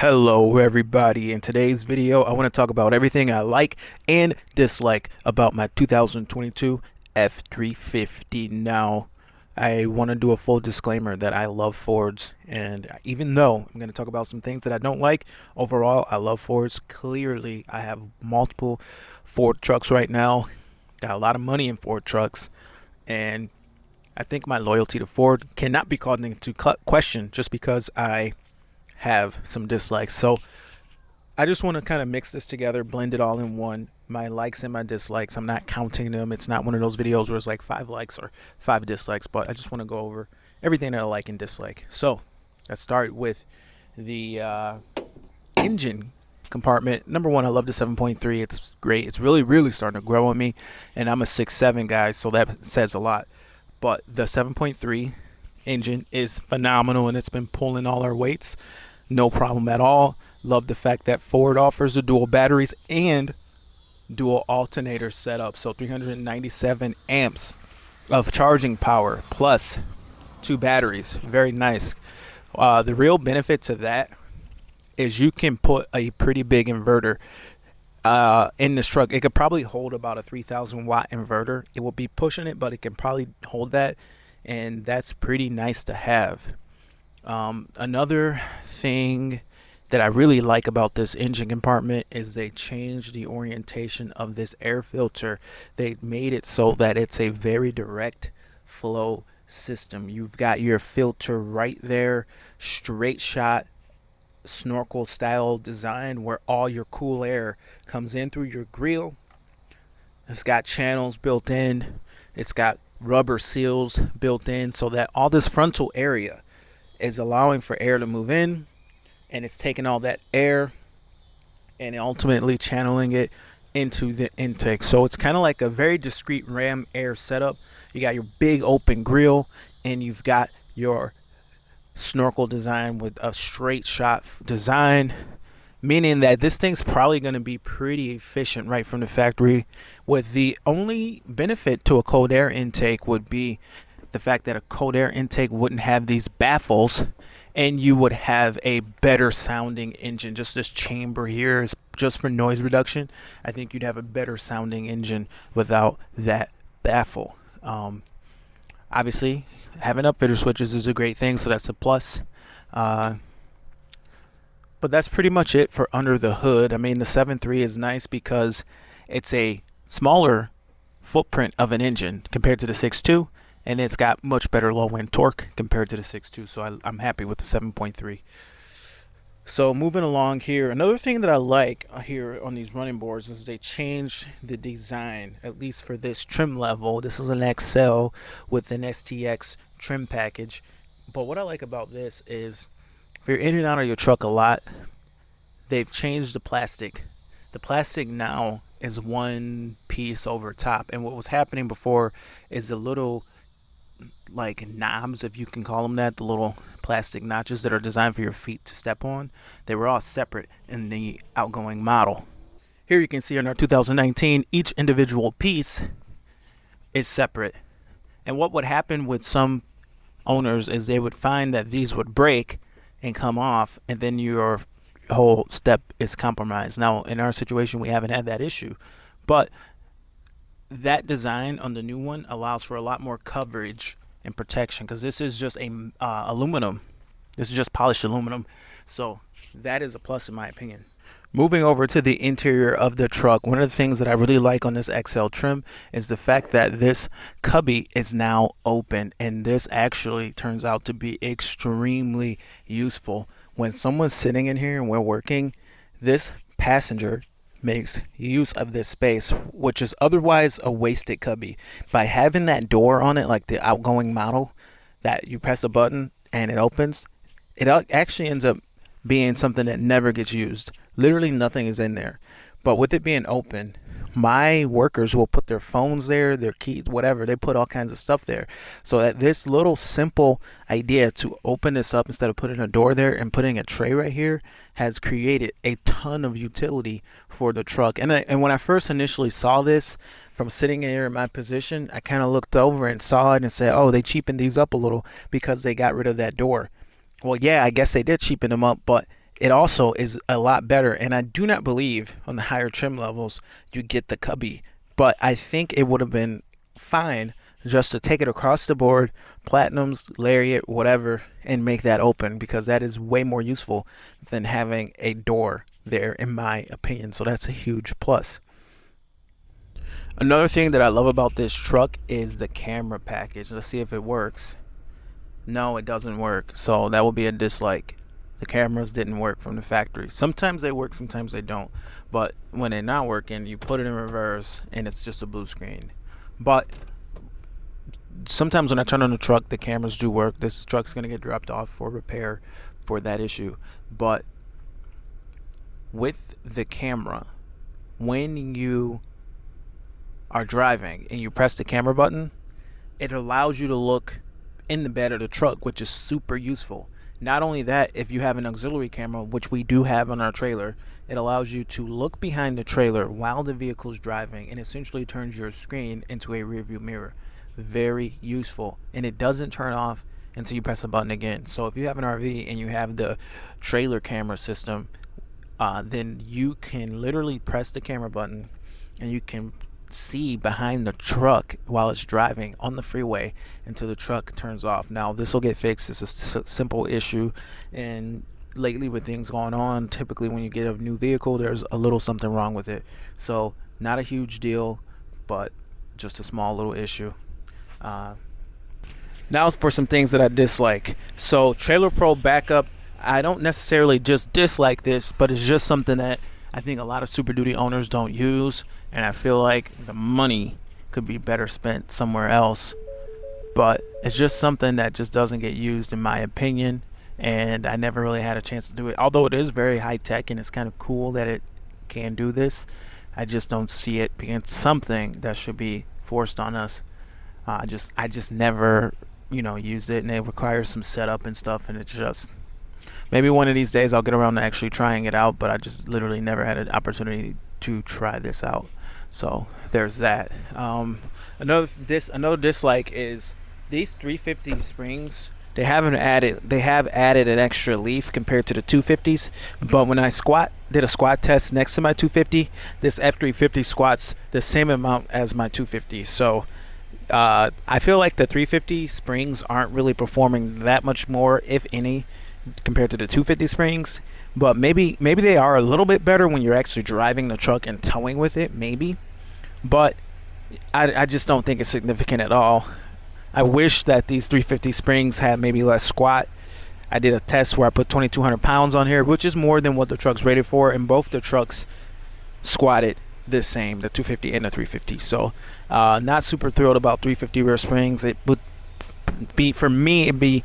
Hello everybody. In today's video I want to talk about everything I like and dislike about my 2022 F350. Now I want to do a full disclaimer that I love Fords, and even though I'm going to talk about some things that I don't like, overall I love Fords. Clearly I have multiple Ford trucks right now, got a lot of money in Ford trucks, and I think my loyalty to Ford cannot be called into question just because I have some dislikes. So I just want to kind of mix this together, blend it all in one. My likes and my dislikes, I'm not counting them. It's not one of those videos where it's like 5 likes or 5 dislikes, but I just want to go over everything that I like and dislike. So let's start with the engine compartment. Number one, I love the 7.3. It's great. It's really starting to grow on me, and I'm a 6'7" guy, so that says a lot. But the 7.3 engine is phenomenal, and it's been pulling all our weights. No problem at all. Love the fact that Ford offers the dual batteries and dual alternator setup. So 397 amps of charging power plus 2 batteries. Very nice. The real benefit to that is you can put a pretty big inverter in this truck. It could probably hold about a 3,000 watt inverter. It will be pushing it, but it can probably hold that, and that's pretty nice to have. Another thing that I really like about this engine compartment is they changed the orientation of this air filter. They made it so that it's a very direct flow system. You've got your filter right there, straight shot, snorkel style design, where all your cool air comes in through your grill. It's got channels built in. It's got rubber seals built in so that all this frontal area is allowing for air to move in, and it's taking all that air and ultimately channeling it into the intake. So it's kind of like a very discreet ram air setup. You got your big open grill, and you've got your snorkel design with a straight shot design, meaning that this thing's probably going to be pretty efficient right from the factory. With the only benefit to a cold air intake would be the fact that a cold air intake wouldn't have these baffles, and you would have a better sounding engine. Just this chamber here is just for noise reduction. I think you'd have a better sounding engine without that baffle. Obviously having upfitter switches is a great thing, so that's a plus. But that's pretty much it for under the hood. I mean, the 7.3 is nice because it's a smaller footprint of an engine compared to the 6.2, and it's got much better low end torque compared to the 6.2, so I'm happy with the 7.3. So moving along here, another thing that I like here on these running boards is they changed the design, at least for this trim level. This is an XL with an STX trim package. But what I like about this is if you're in and out of your truck a lot, they've changed the plastic. The plastic now is one piece over top, and what was happening before is the little like knobs, if you can call them that, the little plastic notches that are designed for your feet to step on. They were all separate in the outgoing model. Here you can see in our 2019, each individual piece is separate. And what would happen with some owners is they would find that these would break and come off, and then your whole step is compromised. Now, in our situation, we haven't had that issue, but that design on the new one allows for a lot more coverage and protection, because this is just a aluminum. This is just polished aluminum, so that is a plus in my opinion. Moving over to the interior of the truck, one of the things that I really like on this XL trim is the fact that this cubby is now open, and this actually turns out to be extremely useful. When someone's sitting in here and we're working, this passenger makes use of this space, which is otherwise a wasted cubby. By having that door on it, like the outgoing model, that you press a button and it opens, it actually ends up being something that never gets used. Literally nothing is in there. But with it being open, my workers will put their phones there, their keys, whatever. They put all kinds of stuff there. So that this little simple idea to open this up instead of putting a door there and putting a tray right here has created a ton of utility for the truck. And when I first initially saw this from sitting here in my position, I kind of looked over and saw it and said, oh, they cheapened these up a little because they got rid of that door. Well, yeah, I guess they did cheapen them up, but it also is a lot better. And I do not believe on the higher trim levels you get the cubby, but I think it would have been fine just to take it across the board, platinums, lariat, whatever, and make that open, because that is way more useful than having a door there, in my opinion. So that's a huge plus. Another thing that I love about this truck is the camera package. Let's see if it works. No, it doesn't work. So that will be a dislike. The cameras didn't work from the factory. Sometimes they work, sometimes they don't. But when they're not working, you put it in reverse and it's just a blue screen. But sometimes when I turn on the truck, the cameras do work. This truck's going to get dropped off for repair for that issue. But with the camera, when you are driving and you press the camera button, it allows you to look in the bed of the truck, which is super useful. Not only that, if you have an auxiliary camera, which we do have on our trailer, it allows you to look behind the trailer while the vehicle is driving and essentially turns your screen into a rear view mirror. Very useful, and it doesn't turn off until you press a button again. So if you have an RV and you have the trailer camera system, then you can literally press the camera button and you can see behind the truck while it's driving on the freeway until the truck turns off. Now this will get fixed. It's a simple issue, and lately with things going on, typically when you get a new vehicle, there's a little something wrong with it. So not a huge deal, but just a small little issue. Now for some things that I dislike. So Trailer Pro backup, I don't necessarily just dislike this, but it's just something that I think a lot of Super Duty owners don't use, and I feel like the money could be better spent somewhere else. But it's just something that just doesn't get used, in my opinion, and I never really had a chance to do it. Although it is very high tech and it's kind of cool that it can do this, I just don't see it being something that should be forced on us. I just never, use it, and it requires some setup and stuff, and it's just, maybe one of these days I'll get around to actually trying it out, but I just literally never had an opportunity to try this out. So there's that. Another dislike is these 350 Springs. They have added an extra leaf compared to the 250s, but when I did a squat test next to my 250, this F350 squats the same amount as my 250. So I feel like the 350 Springs aren't really performing that much more, if any, compared to the 250 Springs. But maybe they are a little bit better when you're actually driving the truck and towing with it, maybe. But I just don't think it's significant at all. I wish that these 350 Springs had maybe less squat. I did a test where I put 2,200 pounds on here, which is more than what the truck's rated for, and both the trucks squatted the same, the 250 and the 350. So not super thrilled about 350 rear springs. It would be, for me, it'd be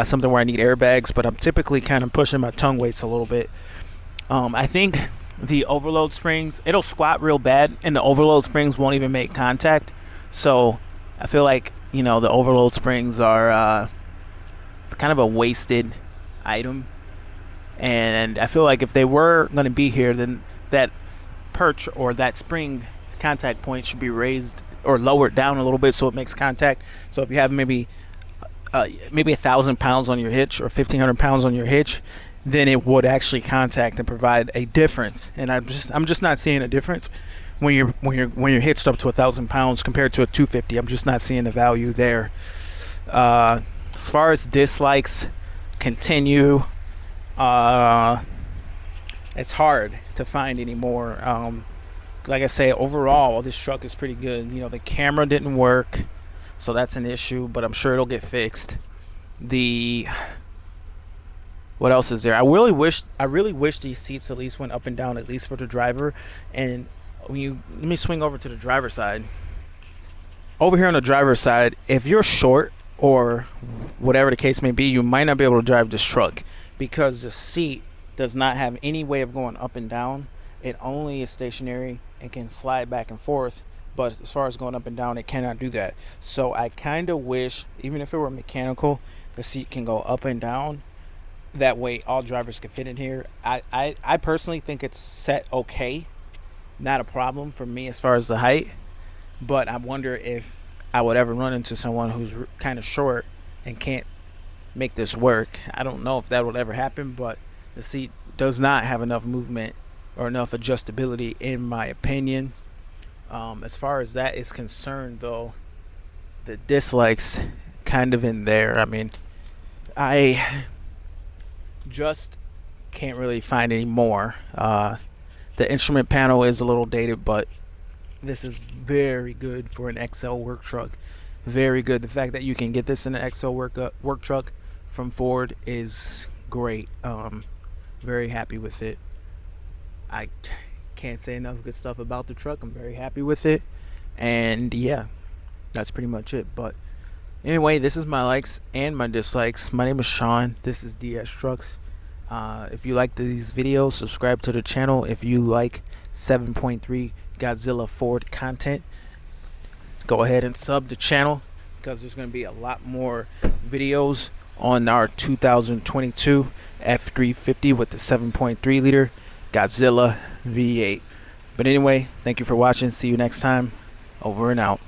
something where I need airbags, but I'm typically kind of pushing my tongue weights a little bit. I think the overload springs, it'll squat real bad, and the overload springs won't even make contact. So I feel like, the overload springs are kind of a wasted item, and I feel like if they were going to be here, then that perch or that spring contact point should be raised or lowered down a little bit so it makes contact. So if you have maybe 1,000 pounds on your hitch or 1,500 pounds on your hitch, then it would actually contact and provide a difference. And I'm just not seeing a difference when you're hitched up to 1,000 pounds compared to a 250. I'm just not seeing the value there. As far as dislikes continue, it's hard to find anymore. Like I say, overall, this truck is pretty good. The camera didn't work, so that's an issue, but I'm sure it'll get fixed. What else is there? I really wish these seats at least went up and down, at least for the driver. And let me swing over to the driver's side. Over here on the driver's side, if you're short or whatever the case may be, you might not be able to drive this truck because the seat does not have any way of going up and down. It only is stationary and can slide back and forth, but as far as going up and down, it cannot do that. So I kind of wish, even if it were mechanical, the seat can go up and down. That way all drivers can fit in here. I personally think it's set okay, not a problem for me as far as the height, but I wonder if I would ever run into someone who's kind of short and can't make this work. I don't know if that would ever happen, but The seat does not have enough movement or enough adjustability, in my opinion. As far as that is concerned, though, the dislikes kind of in there. I mean, I just can't really find any more. The instrument panel is a little dated, but this is very good for an XL work truck. Very good. The fact that you can get this in an XL work truck from Ford is great. Very happy with it. I can't say enough good stuff about the truck. I'm very happy with it. And yeah, that's pretty much it. But anyway, this is my likes and my dislikes. My name is Sean. This is DS Trucks. If you like these videos, subscribe to the channel. If you like 7.3 Godzilla Ford content, go ahead and sub the channel, because there's going to be a lot more videos on our 2022 F350 with the 7.3 liter Godzilla V8. But anyway, thank you for watching. See you next time. Over and out.